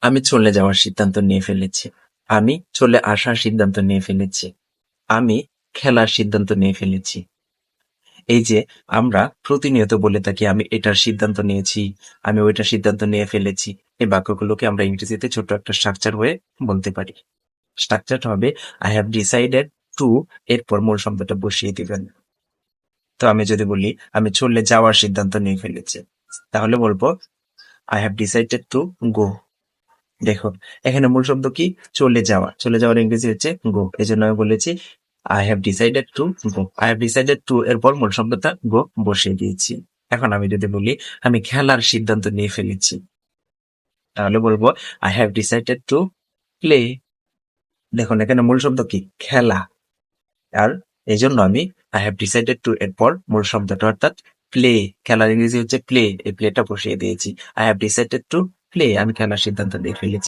আমি চলে যাওয়ার সিদ্ধান্ত নিয়ে ফেলেছি। আমি চলে আসার সিদ্ধান্ত নিয়ে ফেলেছি। আমি খেলার সিদ্ধান্ত নিয়ে ফেলেছি। এই যে আমরা প্রতিনিয়ত বলে থাকি আমি এটার সিদ্ধান্ত নিয়েছি, আমি ওইটার সিদ্ধান্ত নিয়ে ফেলেছি। এই বাক্যগুলোকে আমরা ইংরেজিতে ছোট একটা স্ট্রাকচার হয়ে বলতে পারি। স্ট্রাকচারটা হবে আই হ্যাভ ডিসাইডেড টু, এরপর মূল শব্দটা বসিয়ে দিবেন। তো আমি যদি বলি আমি চলে যাওয়ার সিদ্ধান্ত নিয়ে ফেলেছি, তাহলে বলবো I have decided to go. দেখুন, এখানে মূল শব্দ কি? চলে যাওয়া। চলে যাওয়ার ইংরেজি হচ্ছে গো। এই জন্য আমি বলেছি I have decided to go. I have decided to এরপর মূল শব্দটা গো বসিয়ে দিয়েছি। এখন আমি যদি বলি আমি খেলার সিদ্ধান্ত নিয়ে ফেলেছি, তাহলে বলবো I have decided to play. দেখুন, এখানে মূল শব্দ কি? খেলা। আর এই জন্য আমি আই হ্যাভ ডিসাইডেড টু এরপর মূল শব্দটা অর্থাৎ প্লে, খেলার ইংরেজি হচ্ছে প্লে, এই প্লেটা বসিয়ে দিয়েছি। I have decided to play, আমি খেলার সিদ্ধান্ত নিয়ে ফেলেছি।